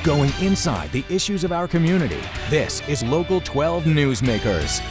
going inside the issues of our community. This is Local 12 Newsmakers.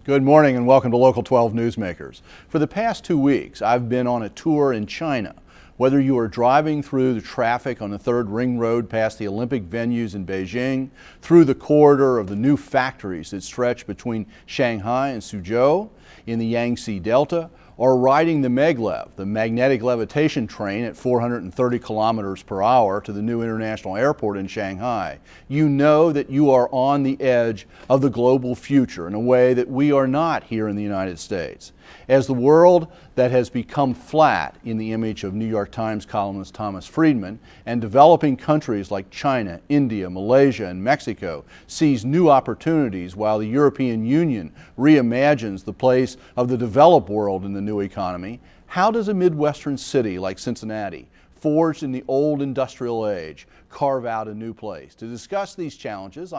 Good morning and welcome to Local 12 Newsmakers. For the past 2 weeks, I've been on a tour in China. Whether you are driving through the traffic on the Third Ring Road past the Olympic venues in Beijing, through the corridor of the new factories that stretch between Shanghai and Suzhou in the Yangtze Delta, or riding the maglev, the magnetic levitation train at 430 kilometers per hour to the new international airport in Shanghai, you know that you are on the edge of the global future in a way that we are not here in the United States. As the world that has become flat in the image of New York Times columnist Thomas Friedman, and developing countries like China, India, Malaysia, and Mexico sees new opportunities while the European Union reimagines the place of the developed world in the new economy, how does a Midwestern city like Cincinnati, forged in the old industrial age, carve out a new place? To discuss these challenges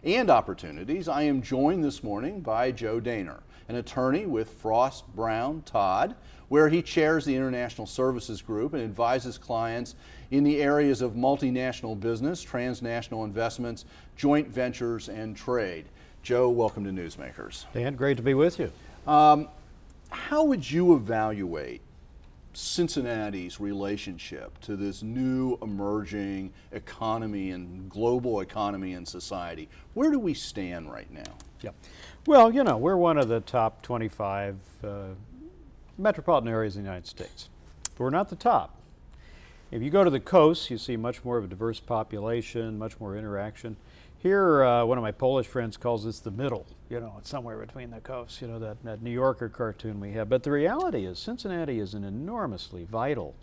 and opportunities, I am joined this morning by Joe Dehner, an attorney with Frost Brown Todd, where he chairs the International Services Group and advises clients in the areas of multinational business, transnational investments, joint ventures, and trade. Joe, welcome to Newsmakers. Dan, great to be with you. How would you evaluate Cincinnati's relationship to this new emerging economy and global economy and society? Where do we stand right now? Yep. Well, you know, we're one of the top 25 metropolitan areas in the United States, but we're not the top. If you go to the coast, you see much more of a diverse population, much more interaction. Here, one of my Polish friends calls this the middle. You know, it's somewhere between the coasts, you know, that New Yorker cartoon we have. But the reality is Cincinnati is an enormously vital,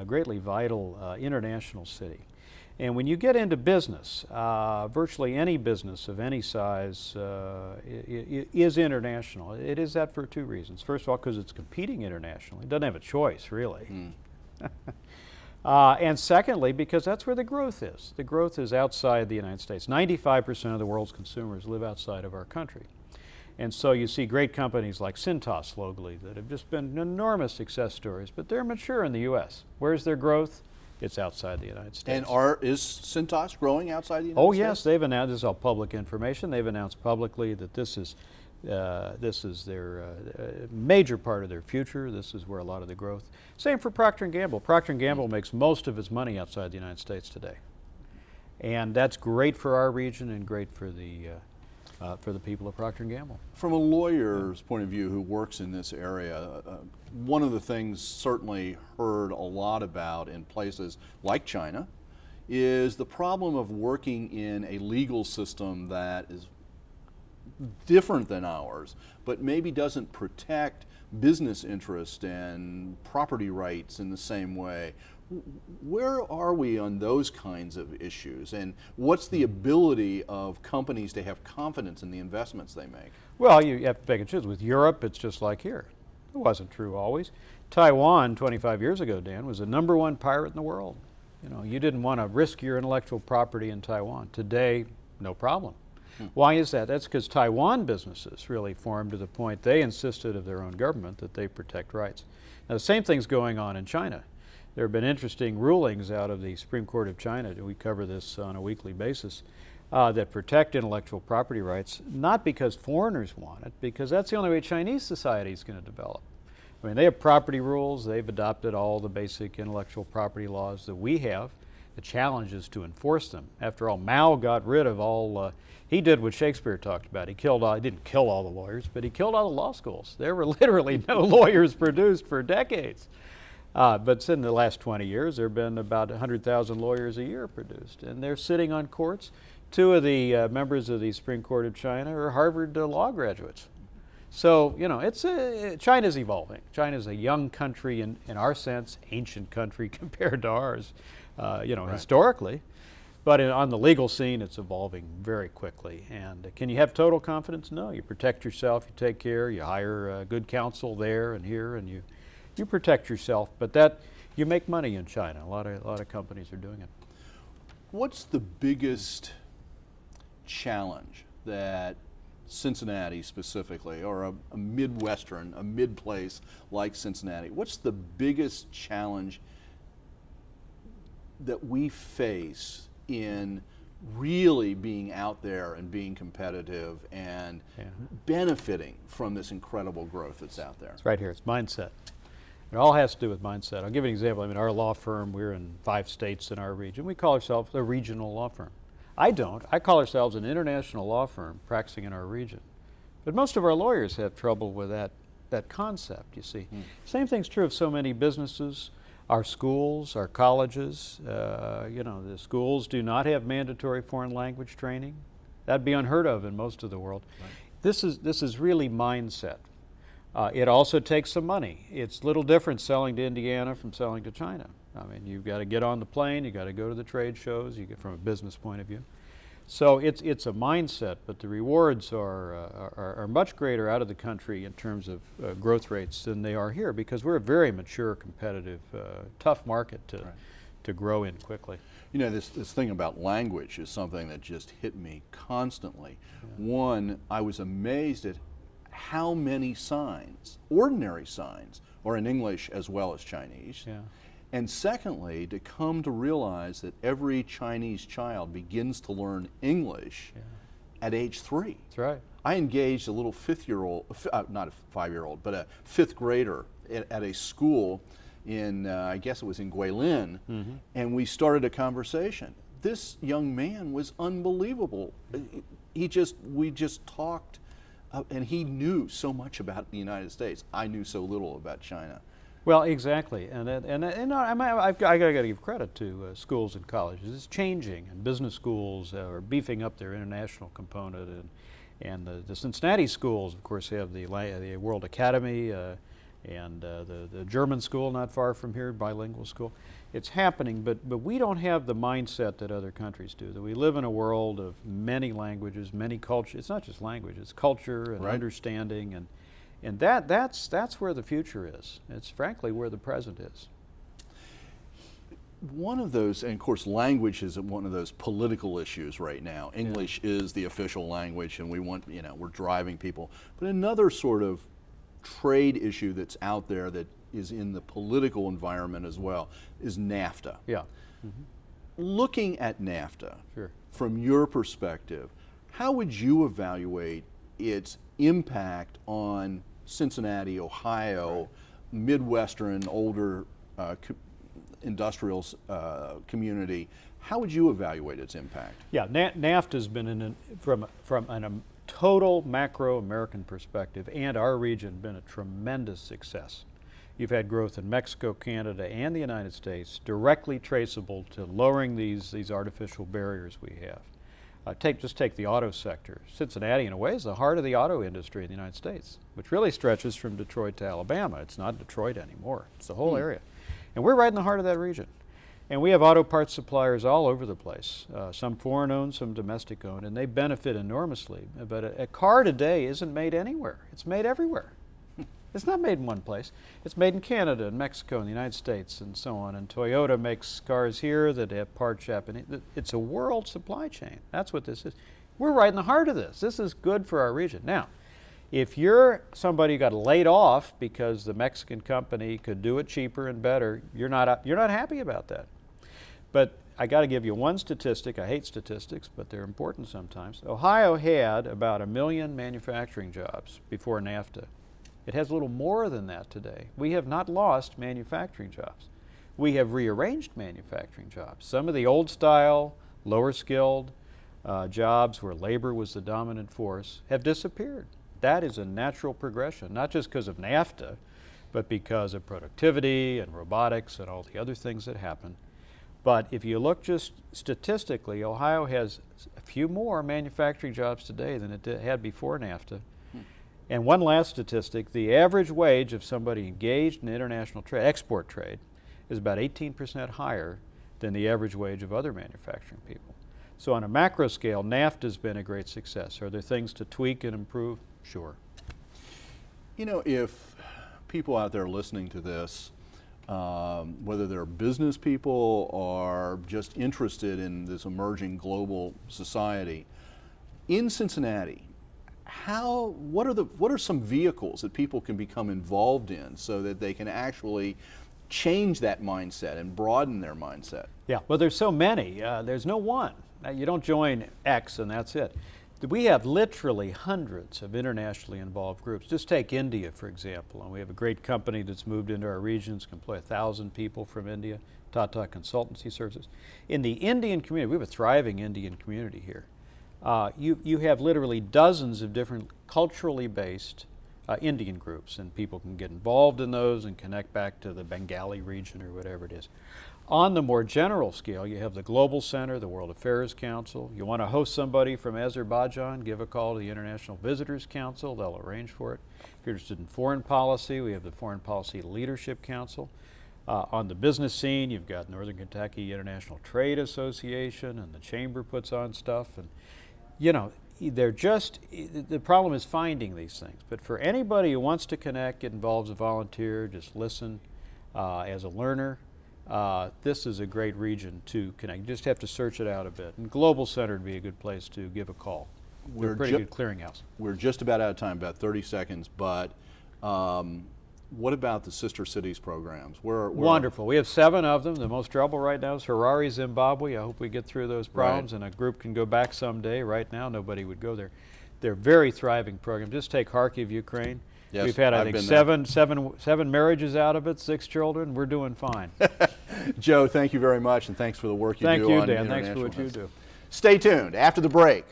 greatly vital international city. And when you get into business, virtually any business of any size is international. It is that for two reasons. First of all, because it's competing internationally. It doesn't have a choice, really. And secondly, because that's where the growth is. The growth is outside the United States. 95% of the world's consumers live outside of our country. And so you see great companies like Cintas locally that have just been enormous success stories, but they're mature in the U.S. Where's their growth? It's outside the United States. And is Cintas growing outside the United States? Oh yes, they've announced, this is all public information, they've announced publicly that this is their major part of their future. This is where a lot of the growth. Same for Procter & Gamble. Procter & Gamble makes most of its money outside the United States today. And that's great for our region and great for the people of Procter & Gamble. From a lawyer's point of view who works in this area, one of the things certainly heard a lot about in places like China is the problem of working in a legal system that is different than ours, but maybe doesn't protect business interest and property rights in the same way. Where are we on those kinds of issues, and what's the ability of companies to have confidence in the investments they make? Well, you have to pick and choose. With Europe, it's just like here. It wasn't true always. Taiwan 25 years ago, Dan, was the #1 pirate in the world. You know, you didn't want to risk your intellectual property in Taiwan. Today, no problem. Why is that? That's because Taiwan businesses really formed to the point they insisted of their own government that they protect rights. Now, the same thing's going on in China. There have been interesting rulings out of the Supreme Court of China, we cover this on a weekly basis, that protect intellectual property rights, not because foreigners want it, because that's the only way Chinese society is going to develop. I mean, they have property rules, they've adopted all the basic intellectual property laws that we have. The challenge is to enforce them. After all, Mao got rid of all, he did what Shakespeare talked about. He didn't kill all the lawyers, but he killed all the law schools. There were literally no lawyers produced for decades. But in the last 20 years, there have been about 100,000 lawyers a year produced, and they're sitting on courts. Two of the members of the Supreme Court of China are Harvard law graduates. So, you know, China's evolving. China's a young country in our sense, ancient country compared to ours, you know, right, historically. But on the legal scene, it's evolving very quickly. And can you have total confidence? No. You protect yourself, you take care, you hire good counsel there and here, and you protect yourself. But you make money in China. A lot of companies are doing it. What's the biggest challenge that Cincinnati specifically, or a Midwestern, a mid-place like Cincinnati, what's the biggest challenge that we face in really being out there and being competitive and benefiting from this incredible growth that's out there? It's right here. It's mindset. It all has to do with mindset. I'll give you an example. I mean, our law firm, we're in 5 states in our region. We call ourselves a regional law firm. I don't. I call ourselves an international law firm practicing in our region. But most of our lawyers have trouble with that concept, you see. Same thing's true of so many businesses, our schools, our colleges. You know, the schools do not have mandatory foreign language training. That'd be unheard of in most of the world. Right. This is really mindset. It also takes some money. It's a little different selling to Indiana from selling to China. I mean, you've got to get on the plane, you've got to go to the trade shows, you get from a business point of view. So it's a mindset, but the rewards are much greater out of the country in terms of growth rates than they are here, because we're a very mature, competitive, tough market to grow in quickly. You know, this thing about language is something that just hit me constantly. One, I was amazed at how many signs, ordinary signs, are in English as well as Chinese. And secondly, to come to realize that every Chinese child begins to learn English at age 3. That's right. I engaged a little 5-year-old, not a 5-year-old, but a 5th grader at a school in, I guess it was in Guilin, and we started a conversation. This young man was unbelievable. We just talked, and he knew so much about the United States. I knew so little about China. Well, exactly, and I've got to give credit to schools and colleges. It's changing, and business schools are beefing up their international component, and the Cincinnati schools, of course, have the World Academy, and the German school not far from here, bilingual school. It's happening, but we don't have the mindset that other countries do. That we live in a world of many languages, many cultures. It's not just language; it's culture and understanding and that's where the future is. It's frankly where the present is. One of those, and of course language is one of those political issues right now. English is the official language, and we're driving people. But another sort of trade issue that's out there that is in the political environment as well is NAFTA. Looking at NAFTA, from your perspective, how would you evaluate its impact on Cincinnati, Ohio, Midwestern, older industrial community? How would you evaluate its impact? Yeah, NAFTA has been, from a total macro American perspective, and our region, been a tremendous success. You've had growth in Mexico, Canada, and the United States, directly traceable to lowering these artificial barriers we have. Just take the auto sector. Cincinnati, in a way, is the heart of the auto industry in the United States, which really stretches from Detroit to Alabama. It's not Detroit anymore. It's the whole area. And we're right in the heart of that region. And we have auto parts suppliers all over the place, some foreign-owned, some domestic-owned, and they benefit enormously. But a car today isn't made anywhere. It's made everywhere. It's not made in one place. It's made in Canada and Mexico and the United States and so on. And Toyota makes cars here that have parts Japanese. It's a world supply chain. That's what this is. We're right in the heart of this. This is good for our region. Now, if you're somebody who got laid off because the Mexican company could do it cheaper and better, you're not happy about that. But I got to give you one statistic. I hate statistics, but they're important sometimes. Ohio had about 1 million manufacturing jobs before NAFTA. It has a little more than that today. We have not lost manufacturing jobs. We have rearranged manufacturing jobs. Some of the old style, lower skilled jobs where labor was the dominant force have disappeared. That is a natural progression, not just because of NAFTA, but because of productivity and robotics and all the other things that happen. But if you look just statistically, Ohio has a few more manufacturing jobs today than it had before NAFTA. And one last statistic, the average wage of somebody engaged in international trade, export trade, is about 18% higher than the average wage of other manufacturing people. So on a macro scale, NAFTA has been a great success. Are there things to tweak and improve? Sure. You know, if people out there listening to this, whether they're business people or just interested in this emerging global society, in Cincinnati, what are some vehicles that people can become involved in so that they can actually change that mindset and broaden their mindset? Yeah, well, there's so many. There's no one. You don't join X and that's it. We have literally hundreds of internationally involved groups. Just take India, for example. And we have a great company that's moved into our regions, can employ 1,000 people from India, Tata Consultancy Services. In the Indian community, we have a thriving Indian community here. You have literally dozens of different culturally based Indian groups, and people can get involved in those and connect back to the Bengali region or whatever it is. On the more general scale, you have the Global Center, the World Affairs Council. You want to host somebody from Azerbaijan, give a call to the International Visitors Council. They'll arrange for it. If you're interested in foreign policy, we have the Foreign Policy Leadership Council. On the business scene, you've got Northern Kentucky International Trade Association, and the Chamber puts on stuff. And, you know, they're just, the problem is finding these things. But for anybody who wants to connect, get involved as a volunteer, just listen as a learner, this is a great region to connect. You just have to search it out a bit. And Global Center would be a good place to give a call. We're a pretty good clearinghouse. We're just about out of time, about 30 seconds, but what about the Sister Cities programs? Wonderful. We have 7 of them. The most trouble right now is Harare, Zimbabwe. I hope we get through those problems and a group can go back someday. Right now, nobody would go there. They're very thriving programs. Just take Kharkiv, Ukraine. Yes, we've had, I think, seven marriages out of it, 6 children. We're doing fine. Joe, thank you very much, and thanks for the work you do on international. Thank you, Dan. Thanks for what you do. Stay tuned. After the break,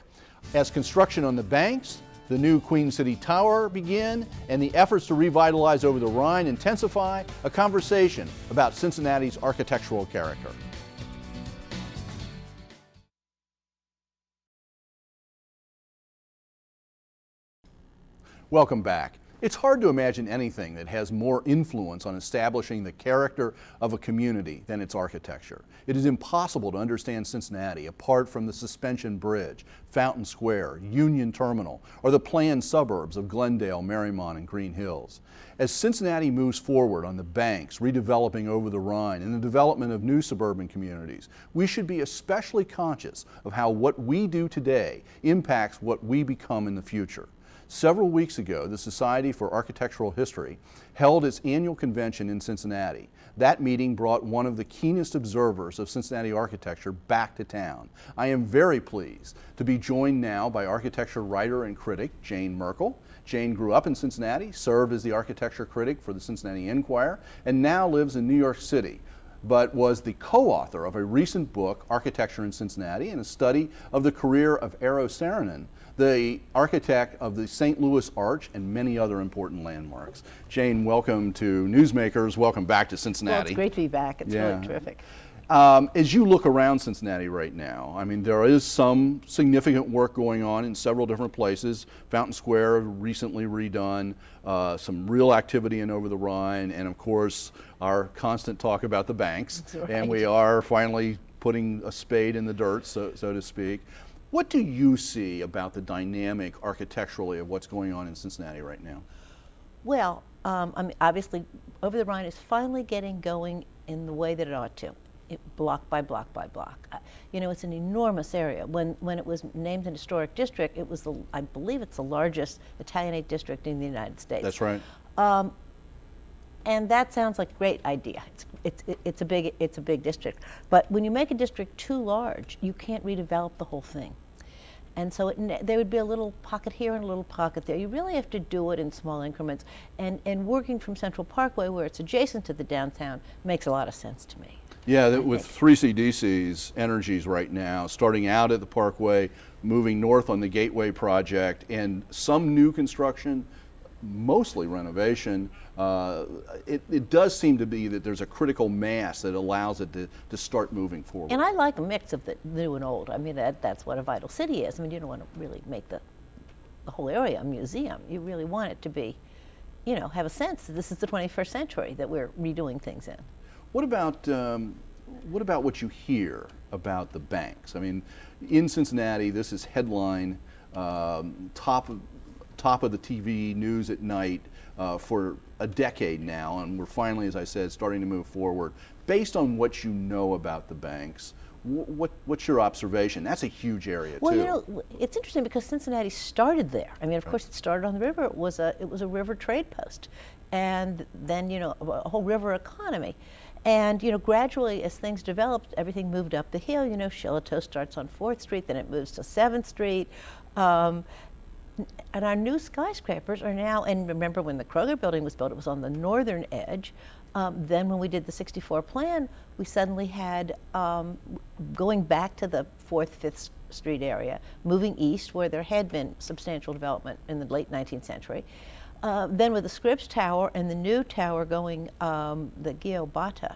as construction on the banks, the new Queen City Tower begin, and the efforts to revitalize over the Rhine intensify, a conversation about Cincinnati's architectural character. Welcome back. It's hard to imagine anything that has more influence on establishing the character of a community than its architecture. It is impossible to understand Cincinnati apart from the Suspension Bridge, Fountain Square, Union Terminal, or the planned suburbs of Glendale, Marymount, and Green Hills. As Cincinnati moves forward on the banks, redeveloping over the Rhine, and the development of new suburban communities, we should be especially conscious of how what we do today impacts what we become in the future. Several weeks ago, the Society for Architectural History held its annual convention in Cincinnati. That meeting brought one of the keenest observers of Cincinnati architecture back to town. I am very pleased to be joined now by architecture writer and critic Jayne Merkel. Jayne grew up in Cincinnati, served as the architecture critic for the Cincinnati Enquirer, and now lives in New York City, but was the co-author of a recent book, Architecture in Cincinnati, and a study of the career of Eero Saarinen, the architect of the St. Louis Arch and many other important landmarks. Jayne, welcome to Newsmakers. Welcome back to Cincinnati. Well, it's great to be back. It's really terrific. As you look around Cincinnati right now, I mean, there is some significant work going on in several different places. Fountain Square recently redone, some real activity in over the Rhine, and of course, our constant talk about the banks. Right. And we are finally putting a spade in the dirt, so to speak. What do you see about the dynamic architecturally of what's going on in Cincinnati right now? Well, I mean, obviously, Over the Rhine is finally getting going in the way that it ought to, block by block by block. You know, it's an enormous area. When it was named an historic district, it was, I believe it's the largest Italianate district in the United States. That's right. And that sounds like a great idea. It's a big district. But when you make a district too large, you can't redevelop the whole thing. And so there would be a little pocket here and a little pocket there. You really have to do it in small increments. And working from Central Parkway, where it's adjacent to the downtown, makes a lot of sense to me. Yeah, with 3CDC's energies right now, starting out at the Parkway, moving north on the Gateway project, and some new construction, mostly renovation, it does seem to be that there's a critical mass that allows it to start moving forward. And I like a mix of the new and old. I mean, that's what a vital city is. I mean, you don't want to really make the whole area a museum. You really want it to be, you know, have a sense that this is the 21st century that we're redoing things in. What about what you hear about the banks? I mean, in Cincinnati, this is headline, top of the TV news at night for a decade now, and we're finally, as I said, starting to move forward. Based on what you know about the banks, What's your observation? That's a huge area Well, too. you know, it's interesting because Cincinnati started there. I mean, of course, it started on the river. It was a river trade post, and then, you know, a whole river economy. And, you know, gradually as things developed, everything moved up the hill. You know, Shiloh starts on 4th Street, then it moves to 7th Street. And our new skyscrapers are now, and remember when the Kroger building was built, it was on the northern edge. Then when we did the 64 plan, we suddenly had, going back to the 4th, 5th Street area, moving east where there had been substantial development in the late 19th century. Then with the Scripps Tower and the new tower going, the Giobata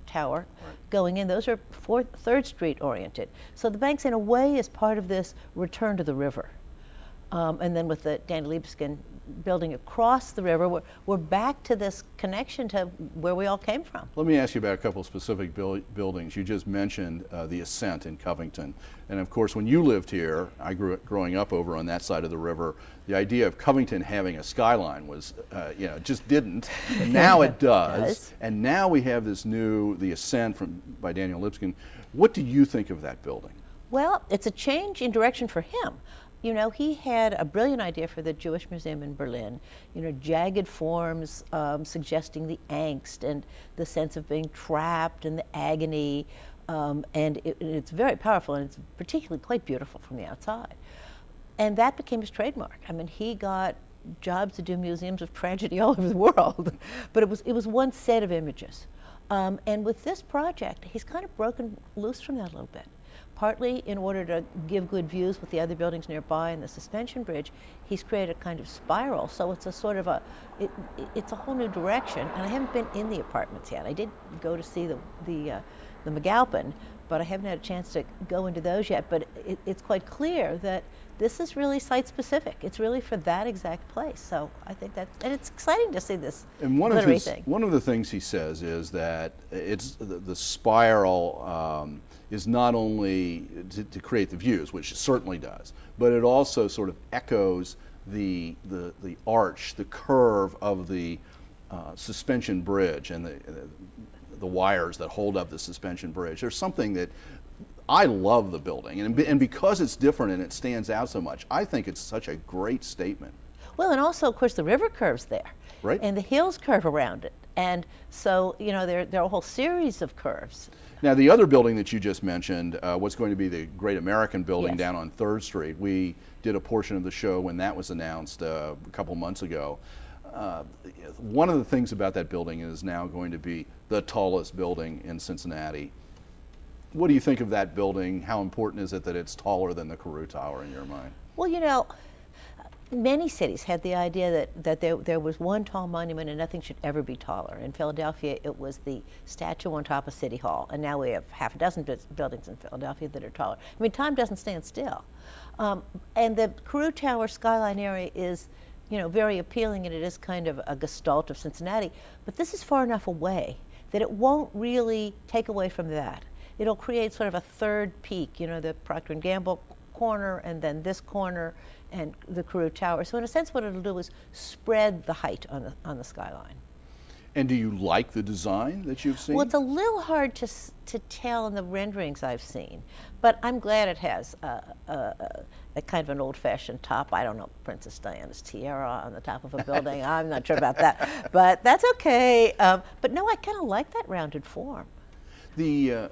Tower going in, those are 3rd Street oriented. So the banks in a way is part of this return to the river. And then with the Danny Libeskind building across the river, we're back to this connection to where we all came from. Let me ask you about a couple of specific buildings. You just mentioned the Ascent in Covington. And of course, when you lived here, I growing up over on that side of the river, the idea of Covington having a skyline was, you know, just didn't. And now it does. And now we have this new, the Ascent by Daniel Libeskind. What do you think of that building? Well, it's a change in direction for him. You know, he had a brilliant idea for the Jewish Museum in Berlin, you know, jagged forms suggesting the angst and the sense of being trapped and the agony, and it's very powerful, and it's particularly quite beautiful from the outside. And that became his trademark. I mean, he got jobs to do museums of tragedy all over the world, but it was one set of images. And with this project, he's kind of broken loose from that a little bit. Partly in order to give good views with the other buildings nearby and the suspension bridge, he's created a kind of spiral. So it's a sort of it's a whole new direction. And I haven't been in the apartments yet. I did go to see the McAlpin, but I haven't had a chance to go into those yet. But it's quite clear that this is really site specific. It's really for that exact place. So I think and it's exciting to see this glittery thing. One of the things he says is that it's the spiral is not only to create the views, which it certainly does, but it also sort of echoes the arch, the curve of the suspension bridge and the wires that hold up the suspension bridge. There's something that I love the building, and because it's different and it stands out so much, I think it's such a great statement. Well, and also, of course, the river curves there, right? And the hills curve around it, and so you know there are a whole series of curves. Now, the other building that you just mentioned, what's going to be the Great American Building Yes. down on 3rd Street. We did a portion of the show when that was announced a couple months ago. One of the things about that building is now going to be the tallest building in Cincinnati. What do you think of that building? How important is it that it's taller than the Carew Tower in your mind? Well, you know, many cities had the idea that there was one tall monument and nothing should ever be taller. In Philadelphia, it was the statue on top of City Hall, and now we have half a dozen buildings in Philadelphia that are taller. I mean, time doesn't stand still. And the Carew Tower skyline area is, you know, very appealing, and it is kind of a gestalt of Cincinnati, but this is far enough away that it won't really take away from that. It'll create sort of a third peak, you know, the Procter & Gamble corner and then this corner and the Carew Tower. So in a sense what it'll do is spread the height on the skyline. And do you like the design that you've seen? Well, it's a little hard to tell in the renderings I've seen, but I'm glad it has a kind of an old-fashioned top. I don't know, Princess Diana's tiara on the top of a building. I'm not sure about that, but that's okay. But no, I kind of like that rounded form. The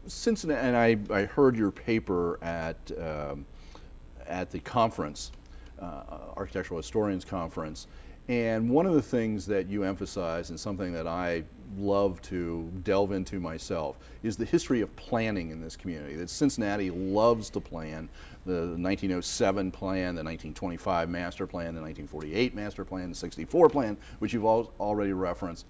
Cincinnati, and I heard your paper at the conference, Architectural Historians Conference, and one of the things that you emphasize, and something that I love to delve into myself, is the history of planning in this community. That Cincinnati loves to plan. The 1907 plan, the 1925 master plan, the 1948 master plan, the 64 plan, which you've already referenced.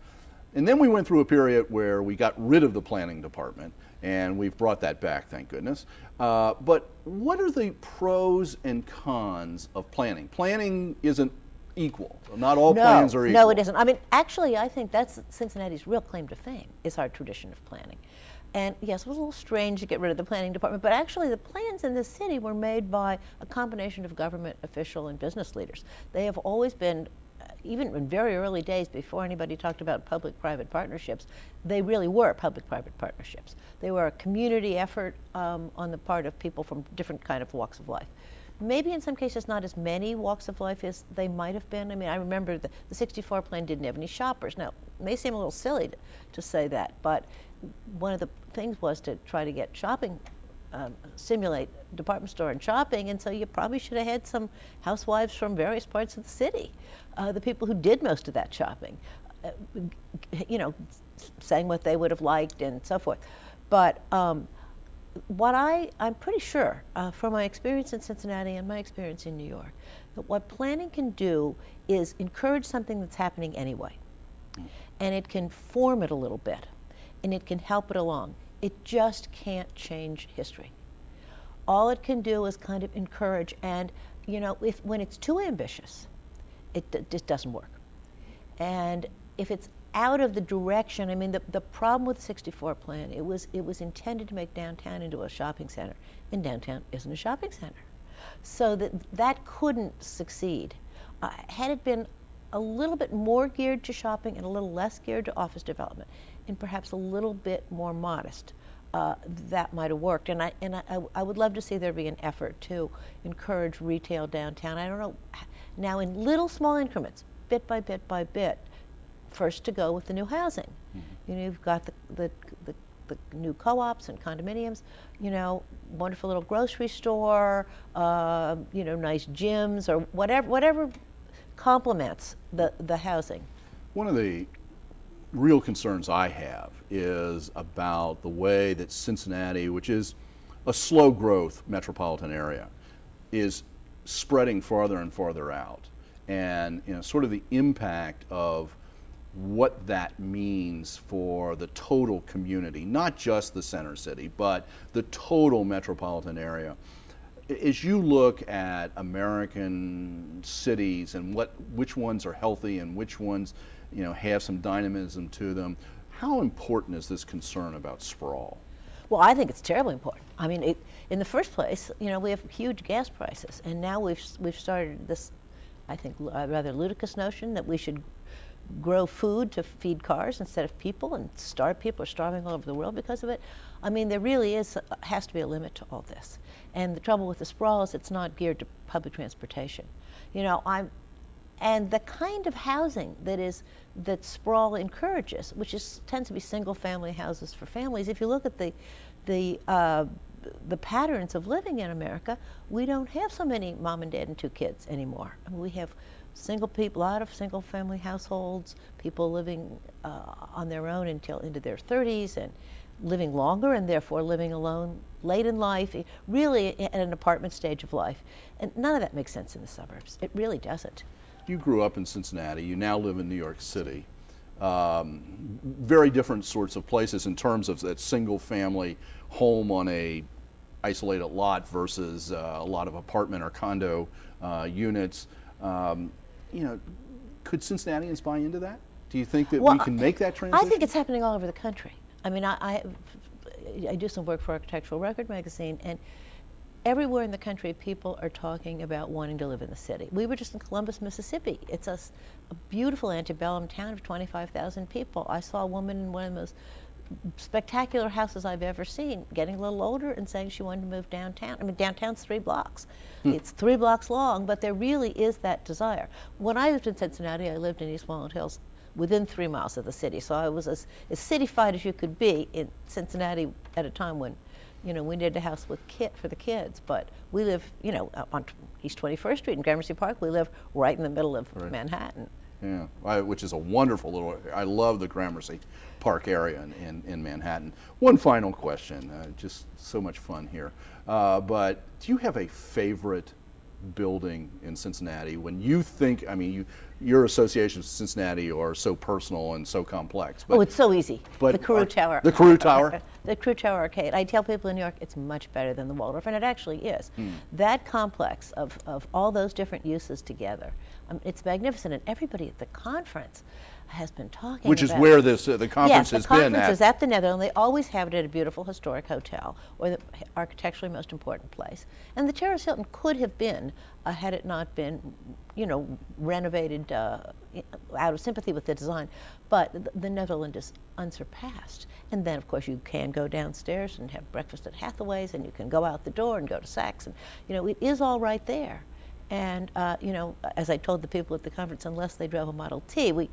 And then we went through a period where we got rid of the planning department, and we've brought that back, thank goodness. But what are the pros and cons of planning? Planning isn't equal. Not all plans are equal. No, it isn't. I mean, actually, I think that's Cincinnati's real claim to fame, is our tradition of planning. And yes, it was a little strange to get rid of the planning department, but actually the plans in this city were made by a combination of government, official, and business leaders. They have always been even in very early days, before anybody talked about public-private partnerships, they really were public-private partnerships. They were a community effort on the part of people from different kind of walks of life. Maybe in some cases not as many walks of life as they might have been. I mean, I remember the 64 plan didn't have any shoppers. Now, it may seem a little silly to say that, but one of the things was to try to get shopping, stimulate department store and shopping, and so you probably should have had some housewives from various parts of the city, the people who did most of that shopping, you know, saying what they would have liked and so forth. But what I'm pretty sure, from my experience in Cincinnati and my experience in New York, that what planning can do is encourage something that's happening anyway. And it can form it a little bit, and it can help it along. It just can't change history. All it can do is kind of encourage, and you know, when it's too ambitious, it just doesn't work. And if it's out of the direction, I mean, the problem with the 64 plan, it was intended to make downtown into a shopping center, and downtown isn't a shopping center. So that couldn't succeed. Had it been a little bit more geared to shopping and a little less geared to office development, and perhaps a little bit more modest, that might have worked. And I would love to see there be an effort to encourage retail downtown. I don't know, now in little small increments, bit by bit by bit, first to go with the new housing. Mm-hmm. You know, you've got the new co-ops and condominiums, you know, wonderful little grocery store, you know, nice gyms or whatever complements the housing. One of the real concerns I have is about the way that Cincinnati, which is a slow growth metropolitan area, is spreading farther and farther out, and you know, sort of the impact of what that means for the total community, not just the center city, but the total metropolitan area. As you look at American cities and which ones are healthy and which ones, you know, have some dynamism to them, how important is this concern about sprawl? Well, I think it's terribly important. I mean, in the first place, you know, we have huge gas prices, and now we've started this, I think, rather ludicrous notion that we should grow food to feed cars instead of people, and people are starving all over the world because of it. I mean, there really has to be a limit to all this. And the trouble with the sprawl is it's not geared to public transportation. You know, and the kind of housing that sprawl encourages, which tends to be single-family houses for families. If you look at the patterns of living in America, we don't have so many mom and dad and two kids anymore. I mean, we have a lot of single-family households, people living on their own until into their 30s and living longer and therefore living alone late in life, really at an apartment stage of life. And none of that makes sense in the suburbs. It really doesn't. You grew up in Cincinnati, you now live in New York City. Very different sorts of places in terms of that single-family home on a isolated lot versus a lot of apartment or condo units. You know, could Cincinnatians buy into that? Do you think that we can make that transition? I think it's happening all over the country. I mean, I do some work for Architectural Record magazine, and everywhere in the country people are talking about wanting to live in the city. We were just in Columbus, Mississippi. It's a beautiful antebellum town of 25,000 people. I saw a woman in one of the most spectacular houses I've ever seen, getting a little older and saying she wanted to move downtown. I mean, downtown's 3 blocks. It's 3 blocks long, but there really is that desire. When I lived in Cincinnati, I lived in East Walnut Hills, within 3 miles of the city. So I was as city-fied as you could be in Cincinnati at a time when, you know, we needed a house with for the kids. But we live, you know, on East 21st Street in Gramercy Park. We live right in the middle of Manhattan. Yeah, which is a wonderful little, I love the Gramercy Park area in Manhattan. One final question, just so much fun here. But do you have a favorite building in Cincinnati? When you think, I mean, your associations with Cincinnati are so personal and so complex. But, it's so easy. But the Carew Tower. The Carew Tower? The Carew Tower Arcade. I tell people in New York it's much better than the Waldorf, and it actually is. That complex of all those different uses together, it's magnificent, and everybody at the conference has been talking Which about is where this the conference has been at. Yes, the conference is at the Netherlands. They always have it at a beautiful historic hotel, or the architecturally most important place. And the Terrace Hilton could have been, had it not been renovated out of sympathy with the design, but the Netherlands is unsurpassed. And then, of course, you can go downstairs and have breakfast at Hathaway's, and you can go out the door and go to Saks, and it is all right there. And as I told the people at the conference, unless they drove a Model T, we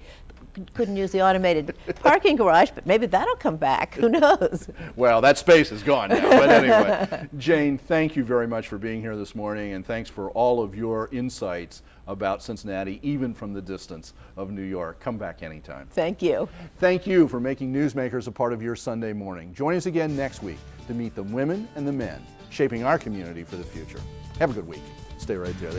couldn't use the automated parking garage, but maybe that'll come back. Who knows? Well, that space is gone now. But anyway, Jayne, thank you very much for being here this morning, and thanks for all of your insights about Cincinnati, even from the distance of New York. Come back anytime. Thank you. Thank you for making Newsmakers a part of your Sunday morning. Join us again next week to meet the women and the men shaping our community for the future. Have a good week. Stay right there.